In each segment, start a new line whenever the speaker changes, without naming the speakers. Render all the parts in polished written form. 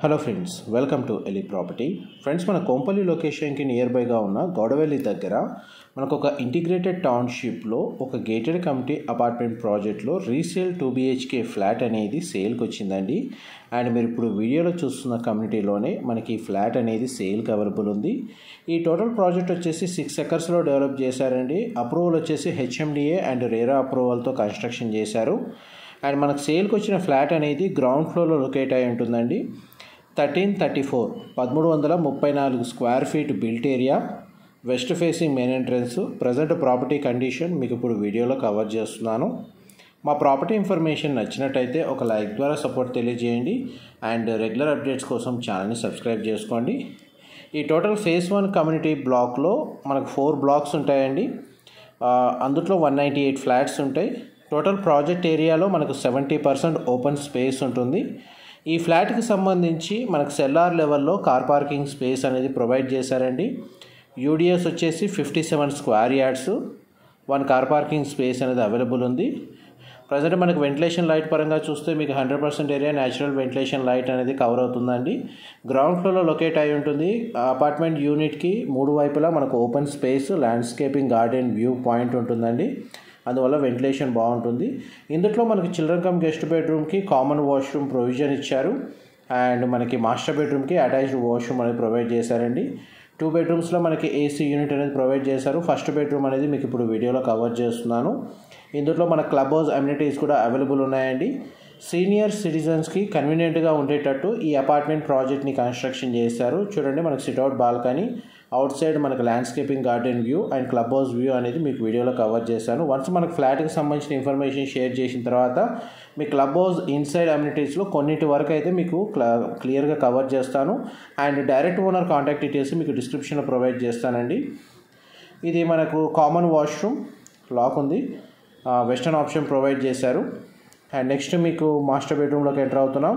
Hello friends, welcome to ఎలి property. Friends, మన కొంపల్లి లొకేషన్కి నియర్ బైగా ఉన్న గౌడవెల్లి దగ్గర మనకు ఒక ఇంటిగ్రేటెడ్ టౌన్షిప్లో ఒక గేటెడ్ కమ్యూనిటీ అపార్ట్మెంట్ ప్రాజెక్ట్లో రీసేల్ 2 BHK ఫ్లాట్ అనేది సేల్కి వచ్చిందండి. అండ్ మీరు ఇప్పుడు వీడియోలో చూస్తున్న కమ్యూనిటీలోనే మనకి ఈ ఫ్లాట్ అనేది సేల్కి అవైలబుల్ ఉంది. ఈ టోటల్ ప్రాజెక్ట్ వచ్చేసి 6 ఎకర్స్లో డెవలప్ చేశారండి. అప్రూవల్ వచ్చేసి HMDA అండ్ రేరా అప్రూవల్తో కన్స్ట్రక్షన్ చేశారు. అండ్ మనకు సేల్కి వచ్చిన ఫ్లాట్ అనేది గ్రౌండ్ ఫ్లోర్లో లొకేట్ అయి ఉంటుందండి. 1334 square feet built area, west facing main entrance. Present property condition మీకు ఇప్పుడు వీడియోలో కవర్ చేస్తున్నాను. మా ప్రాపర్టీ ఇన్ఫర్మేషన్ నచ్చినట్టయితే ఒక లైక్ ద్వారా సపోర్ట్ తెలియజేయండి. అండ్ రెగ్యులర్ అప్డేట్స్ కోసం ఛానల్ని సబ్స్క్రైబ్ చేసుకోండి. ఈ టోటల్ ఫేజ్ 1 కమ్యూనిటీ బ్లాక్లో మనకు 4 బ్లాక్స్ ఉంటాయండి. అందులో 198 ఫ్లాట్స్ ఉంటాయి. టోటల్ ప్రాజెక్ట్ ఏరియాలో మనకు 70% ఓపెన్ స్పేస్ ఉంటుంది. ఈ ఫ్లాట్కి సంబంధించి మనకు సెల్లార్ లెవెల్లో కార్ పార్కింగ్ స్పేస్ అనేది ప్రొవైడ్ చేశారండి. యూడిఎస్ వచ్చేసి 57 square yards, 1 car parking space అనేది అవైలబుల్ ఉంది. ప్రజెంట్ మనకు వెంటిలేషన్ లైట్ పరంగా చూస్తే మీకు 100% ఏరియా న్యాచురల్ వెంటిలేషన్ లైట్ అనేది కవర్ అవుతుందండి. గ్రౌండ్ ఫ్లోర్లో లొకేట్ అయి ఉంటుంది. అపార్ట్మెంట్ యూనిట్కి 3 వైపులా మనకు open space, landscaping, garden view point ఉంటుందండి. అందువల్ల వెంటిలేషన్ బాగుంటుంది. ఇందులో మనకి చిల్డ్రన్ కమ్ గెస్ట్ బెడ్రూమ్కి కామన్ వాష్రూమ్ ప్రొవిజన్ ఇచ్చారు. అండ్ మనకి మాస్టర్ బెడ్రూమ్కి అటాచ్డ్ వాష్రూమ్ అనేది ప్రొవైడ్ చేశారండి. 2 బెడ్రూమ్స్లో మనకి AC యూనిట్ అనేది ప్రొవైడ్ చేశారు. ఫస్ట్ బెడ్రూమ్ అనేది మీకు ఇప్పుడు వీడియోలో కవర్ చేస్తున్నాను. ఇందులో మన క్లబ్ హౌస్ అమ్యూనిటీస్ కూడా అవైలబుల్ ఉన్నాయండి. సీనియర్ సిటిజన్స్కి కన్వీనియంట్గా ఉండేటట్టు ఈ అపార్ట్మెంట్ ప్రాజెక్ట్ని కన్స్ట్రక్షన్ చేశారు. చూడండి, మనకు సిట్అవుట్ బాల్కనీ, అవుట్ సైడ్ మనకు landscaping, garden view and club house view అనేది మీకు వీడియోలో కవర్ చేశాను. వన్స్ మనకు ఫ్లాట్కి సంబంధించిన ఇన్ఫర్మేషన్ షేర్ చేసిన తర్వాత మీ క్లబ్ హౌస్ ఇన్సైడ్ అమ్యూనిటీస్లో కొన్నిటి వరకు అయితే మీకు క్లియర్గా కవర్ చేస్తాను. And direct owner contact details మీకు డిస్క్రిప్షన్లో ప్రొవైడ్ చేస్తానండి. ఇది మనకు కామన్ వాష్రూమ్, లాక్ ఉంది, వెస్టర్న్ ఆప్షన్ ప్రొవైడ్ చేశారు. అండ్ నెక్స్ట్ మీకు మాస్టర్ బెడ్రూమ్లోకి ఎంటర్ అవుతున్నాం.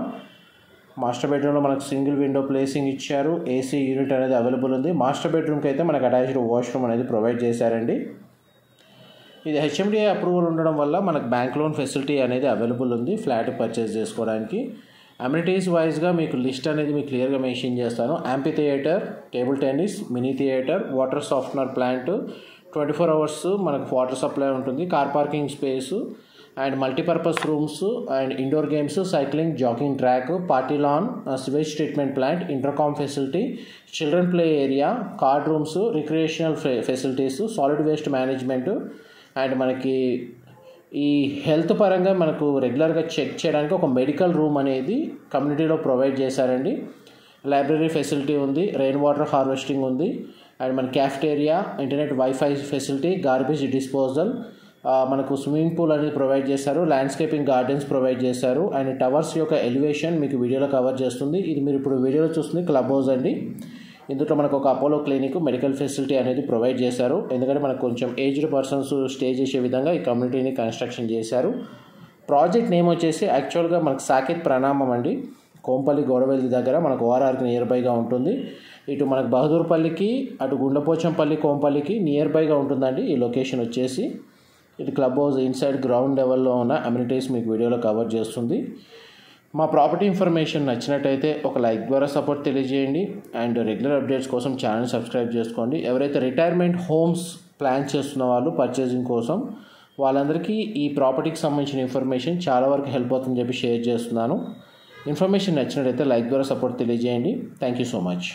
మాస్టర్ బెడ్రూమ్లో మనకు సింగిల్ విండో ప్లేసింగ్ ఇచ్చారు. AC యూనిట్ అనేది అవైలబుల్ ఉంది. మాస్టర్ బెడ్రూమ్కి అయితే మనకు అటాచ్డ్ వాష్రూమ్ అనేది ప్రొవైడ్ చేశారండి. ఇది HMDA అప్రూవల్ ఉండడం వల్ల మనకు బ్యాంక్ లోన్ ఫెసిలిటీ అనేది అవైలబుల్ ఉంది ఫ్లాట్ పర్చేస్ చేసుకోవడానికి. అమ్యూనిటీస్ వైజ్గా మీకు లిస్ట్ అనేది మీకు క్లియర్గా మెన్షన్ చేస్తాను. Amphitheatre, table tennis, mini theatre, water softener plant, 24 hours మనకు వాటర్ సప్లై ఉంటుంది, car parking space and multipurpose rooms and indoor games, cycling, jogging track, party lawn, sewage treatment plant, intercom facility, children play area, card rooms, recreational facilities, solid waste management. And మనకి ఈ health పరంగా మనకు రెగ్యులర్గా check చేయడానికి ఒక medical room అనేది కమ్యూనిటీలో provide చేశారండి. లైబ్రరీ ఫెసిలిటీ ఉంది, రెయిన్ వాటర్ హార్వెస్టింగ్ ఉంది. అండ్ మన cafeteria, internet, wifi facility, garbage disposal, మనకు స్విమ్మింగ్ పూల్ అనేది ప్రొవైడ్ చేశారు. ల్యాండ్స్కేపింగ్, గార్డెన్స్ ప్రొవైడ్ చేశారు. అండ్ టవర్స్ యొక్క ఎలివేషన్ మీకు వీడియోలో కవర్ చేస్తుంది. ఇది మీరు ఇప్పుడు వీడియోలో చూస్తుంది క్లబ్ హౌస్ అండి. ఇందులో మనకు ఒక అపోలో క్లినిక్, మెడికల్ ఫెసిలిటీ అనేది ప్రొవైడ్ చేశారు. ఎందుకంటే మనకు కొంచెం ఏజ్డ్ పర్సన్స్ స్టే చేసే విధంగా ఈ కమ్యూనిటీని కన్స్ట్రక్షన్ చేశారు. ప్రాజెక్ట్ నేమ్ వచ్చేసి యాక్చువల్గా మనకు సాకేత్ ప్రణామం అండి. కోంపల్లి గౌడవెల్లి దగ్గర మనకు ORRకి నియర్ బైగా ఉంటుంది. ఇటు మనకు బహదూర్పల్లికి, అటు గుండపోచంపల్లి, కోంపల్లికి నియర్ బైగా ఉంటుందండి ఈ లొకేషన్ వచ్చేసి. ఇది క్లబ్ హౌస్ ఇన్సైడ్ గ్రౌండ్ లెవెల్లో ఉన్న అమ్యూనిటీస్ మీకు వీడియోలో కవర్ చేస్తుంది. మా ప్రాపర్టీ ఇన్ఫర్మేషన్ నచ్చినట్టయితే ఒక లైక్ ద్వారా సపోర్ట్ తెలియజేయండి. అండ్ రెగ్యులర్ అప్డేట్స్ కోసం ఛానల్ సబ్స్క్రైబ్ చేసుకోండి. ఎవరైతే రిటైర్మెంట్ హోమ్స్ ప్లాన్ చేస్తున్న వాళ్ళు పర్చేసింగ్ కోసం, వాళ్ళందరికీ ఈ ప్రాపర్టీకి సంబంధించిన ఇన్ఫర్మేషన్ చాలా వరకు హెల్ప్ అవుతుందని చెప్పి షేర్ చేస్తున్నాను. ఇన్ఫర్మేషన్ నచ్చినట్టయితే లైక్ ద్వారా సపోర్ట్ తెలియజేయండి. Thank you so much.